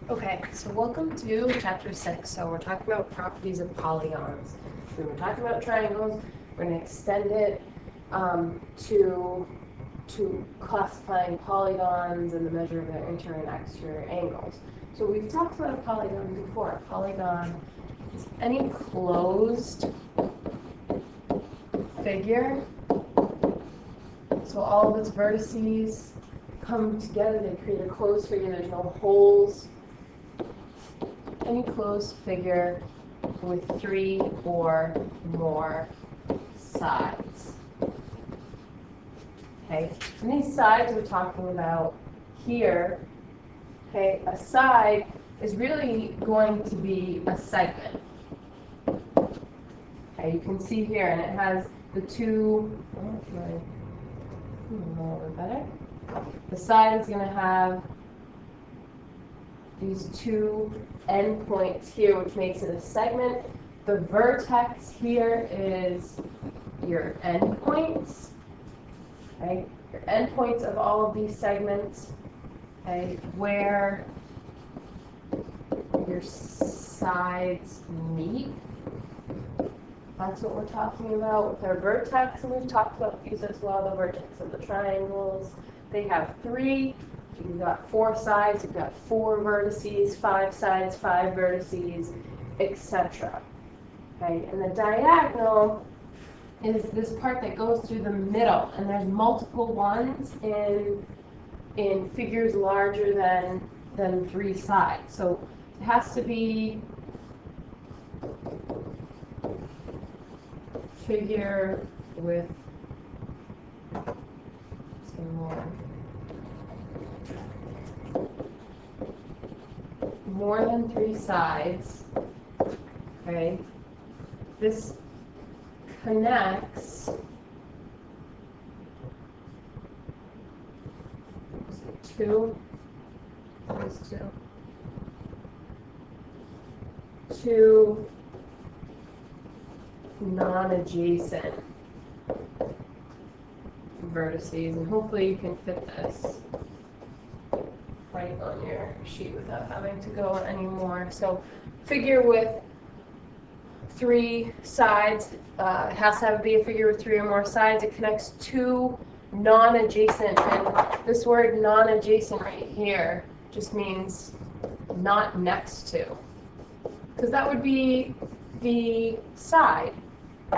Okay, so welcome to chapter 6. So we're talking about properties of polygons. We were talking about triangles. We're going to extend it to classifying polygons and the measure of their interior and exterior angles. So we've talked about a polygon before. A polygon is any closed figure. So all of its vertices come together. They create a closed figure. There's no holes. Any closed figure with 3 or more sides. Okay, and these sides we're talking about here, okay, a side is really going to be a segment. Okay, you can see here, and it has the two, a little bit better. The side is going to have these two endpoints here, which makes it a segment. The vertex here is your endpoints. Okay, your endpoints of all of these segments. Okay, where your sides meet. That's what we're talking about with our vertex, and we've talked about these as well. The vertex of the triangles. They have 3. You've got 4 sides, you've got 4 vertices, 5 sides, 5 vertices, etc. Okay, and the diagonal is this part that goes through the middle, and there's multiple ones in figures larger than 3 sides. So it has to be figure with some more than 3 sides. Okay, this connects two non-adjacent vertices, and hopefully you can fit this right on your sheet without having to go anymore. So figure with 3 sides, it has to be a figure with 3 or more sides. It connects 2 non-adjacent, and this word non-adjacent right here just means not next to, because that would be the side.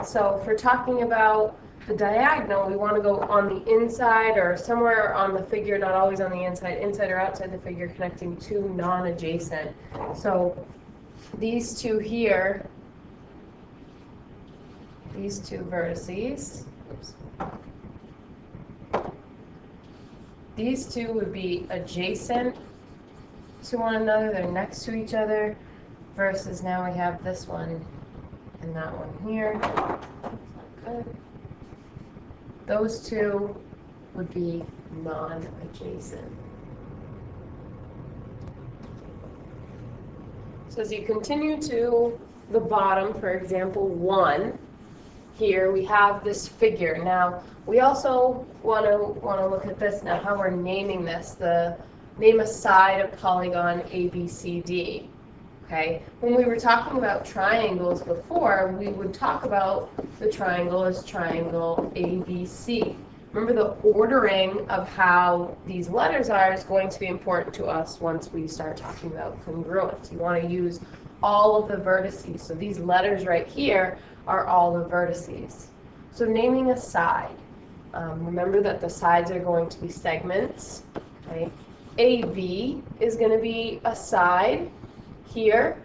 So if we're talking about the diagonal, we want to go on the inside or somewhere on the figure, not always on the inside or outside the figure, connecting 2 non-adjacent. So these 2 here, these 2 vertices, these 2 would be adjacent to one another, they're next to each other, versus now we have this one and that one here. Good. Those 2 would be non-adjacent. So as you continue to the bottom, for example, 1, here we have this figure. Now we also want to look at this now, how we're naming this. Name a side of polygon ABCD. Okay, when we were talking about triangles before, we would talk about the triangle as triangle ABC. Remember, the ordering of how these letters are is going to be important to us once we start talking about congruence. You want to use all of the vertices. So these letters right here are all the vertices. So naming a side. Remember that the sides are going to be segments. Okay, AB is going to be a side here.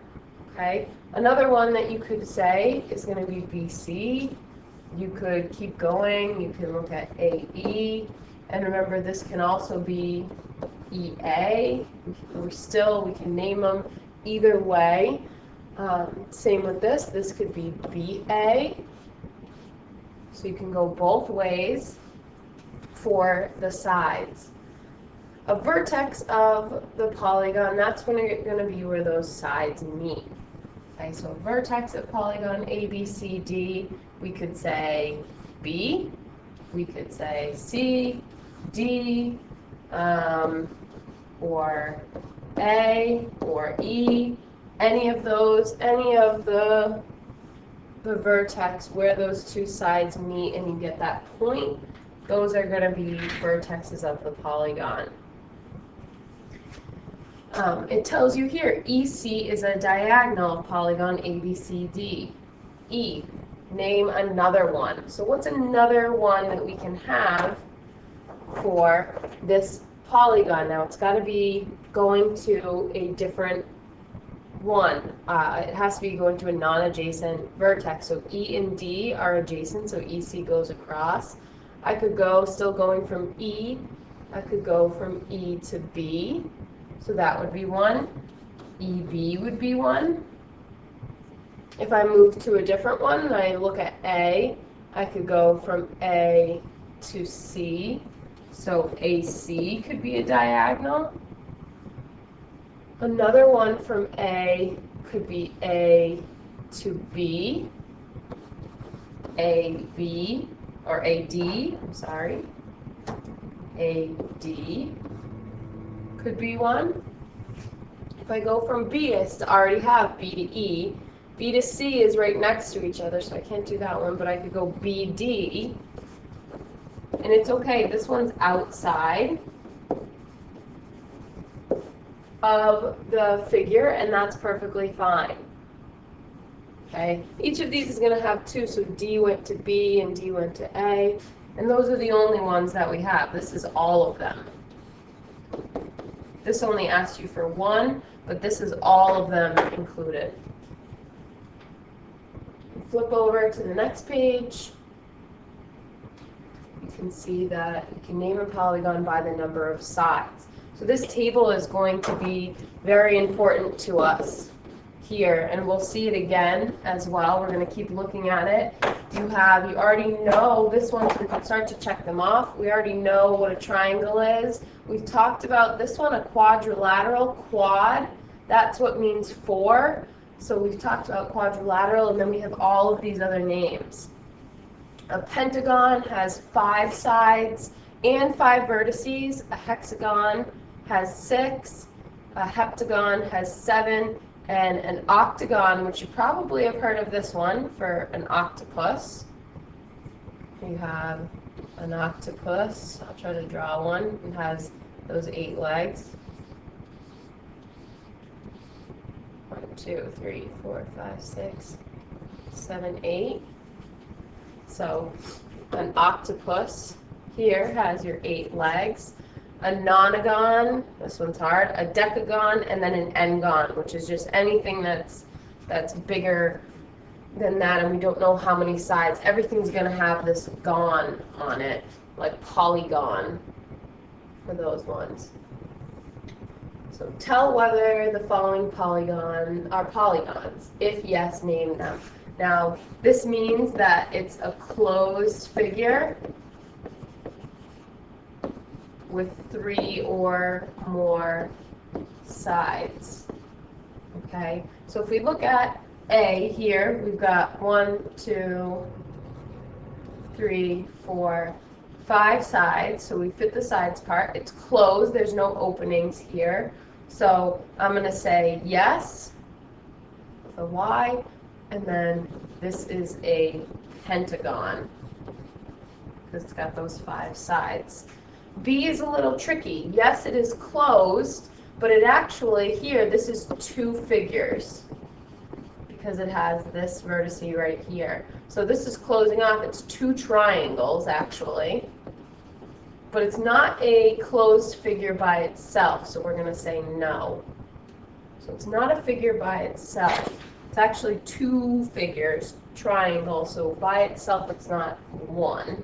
Okay, another one that you could say is going to be BC. You could keep going. You can look at AE, and remember this can also be EA. We can name them either way. Same with this. This could be BA. So you can go both ways for the sides. A vertex of the polygon, that's going to be where those sides meet. Okay, so a vertex of polygon ABCD, we could say B, we could say C, D, or A or E, any of those, any of the vertex where those two sides meet and you get that point, those are going to be vertexes of the polygon. It tells you here, EC is a diagonal of polygon ABCD. E, name another one. So what's another one that we can have for this polygon? Now it's got to be going to a different one. It has to be going to a non-adjacent vertex. So E and D are adjacent, so EC goes across. I could go, still going from E, I could go from E to B. So that would be one. EB would be one. If I move to a different one and I look at A, I could go from A to C. So AC could be a diagonal. Another one from A could be A to B. AB, or AD, I'm sorry. AD could be one. If I go from B, I already have B to E. B to C is right next to each other, so I can't do that one, but I could go BD. And it's okay, this one's outside of the figure, and that's perfectly fine. Okay, each of these is going to have two, so D went to B and D went to A, and those are the only ones that we have. This is all of them. This only asks you for one, but this is all of them included. Flip over to the next page. You can see that you can name a polygon by the number of sides. So this table is going to be very important to us here, and we'll see it again as well. We're going to keep looking at it. You already know this one, so we can start to check them off. We already know what a triangle is. We've talked about this one, a quadrilateral, quad. That's what means four. So we've talked about quadrilateral, and then we have all of these other names. A pentagon has 5 sides and 5 vertices. A hexagon has 6. A heptagon has 7. And an octagon, which you probably have heard of this one, for an octopus. You have an octopus. I'll try to draw one. It has those 8 legs. 1, 2, 3, 4, 5, 6, 7, 8. So an octopus here has your 8 legs. A nonagon, this one's hard, a decagon, and then an n-gon, which is just anything that's bigger than that, and we don't know how many sides. Everything's going to have this gon on it, like polygon for those ones. So tell whether the following polygon are polygons. If yes, name them. Now, this means that it's a closed figure with 3 or more sides. Okay, so if we look at A here, we've got 1, 2, 3, 4, 5 sides. So we fit the sides part. It's closed. There's no openings here. So I'm going to say yes with a Y, and then this is a pentagon because it's got those 5 sides. B is a little tricky. Yes, it is closed, but it actually, here, this is 2 figures because it has this vertice right here. So this is closing off. It's 2 triangles, actually. But it's not a closed figure by itself, so we're going to say no. So it's not a figure by itself. It's actually 2 figures, triangle, so by itself it's not 1.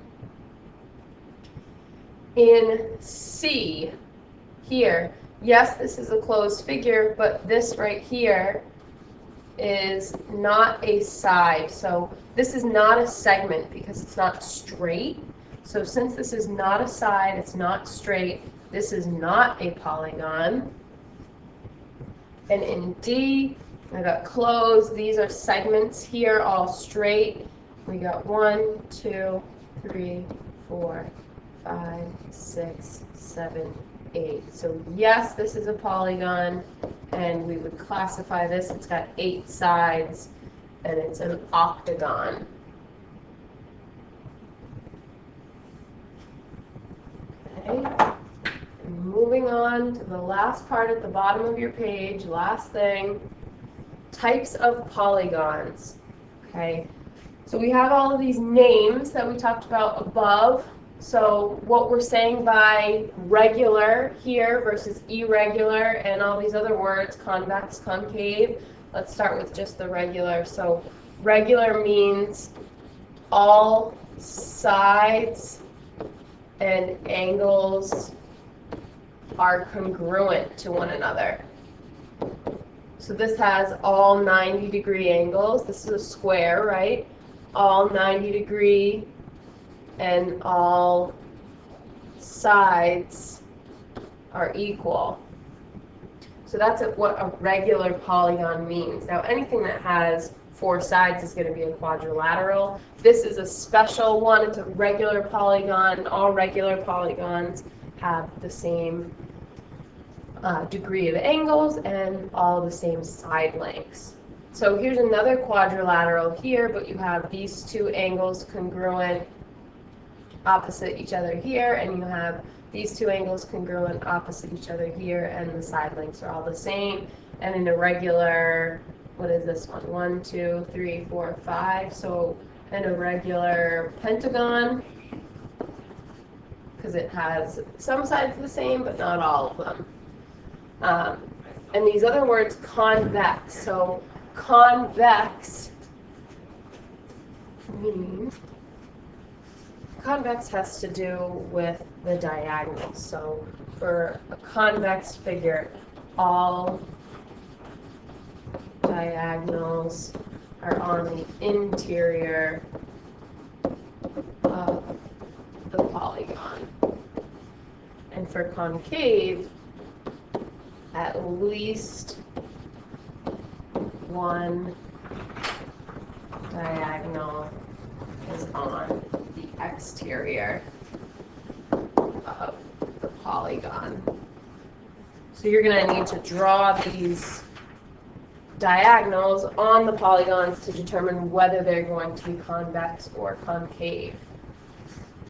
In C, here, yes, this is a closed figure, but this right here is not a side. So this is not a segment because it's not straight. So since this is not a side, it's not straight, this is not a polygon. And in D, I got closed. These are segments here, all straight. We got 1, 2, 3, 4, 5, 6, 7, 8. So yes, this is a polygon, and we would classify this. It's got 8 sides, and it's an octagon. Okay. Moving on to the last part at the bottom of your page, last thing, types of polygons. Okay, so we have all of these names that we talked about above. So what we're saying by regular here versus irregular and all these other words, convex, concave, let's start with just the regular. So regular means all sides and angles are congruent to one another. So this has all 90-degree angles. This is a square, right? All 90-degree and all sides are equal. So that's what a regular polygon means. Now anything that has 4 sides is going to be a quadrilateral. This is a special one. It's a regular polygon. All regular polygons have the same degree of angles and all the same side lengths. So here's another quadrilateral here, but you have these 2 angles congruent opposite each other here, and you have these 2 angles congruent opposite each other here, and the side lengths are all the same. And in a regular, what is this one? 1, 2, 3, 4, 5. So in a regular pentagon, because it has some sides the same, but not all of them. And these other words, convex. So convex means, convex has to do with the diagonals. So for a convex figure, all diagonals are on the interior of the polygon. And for concave, at least one diagonal is on the exterior of the polygon. So you're going to need to draw these diagonals on the polygons to determine whether they're going to be convex or concave.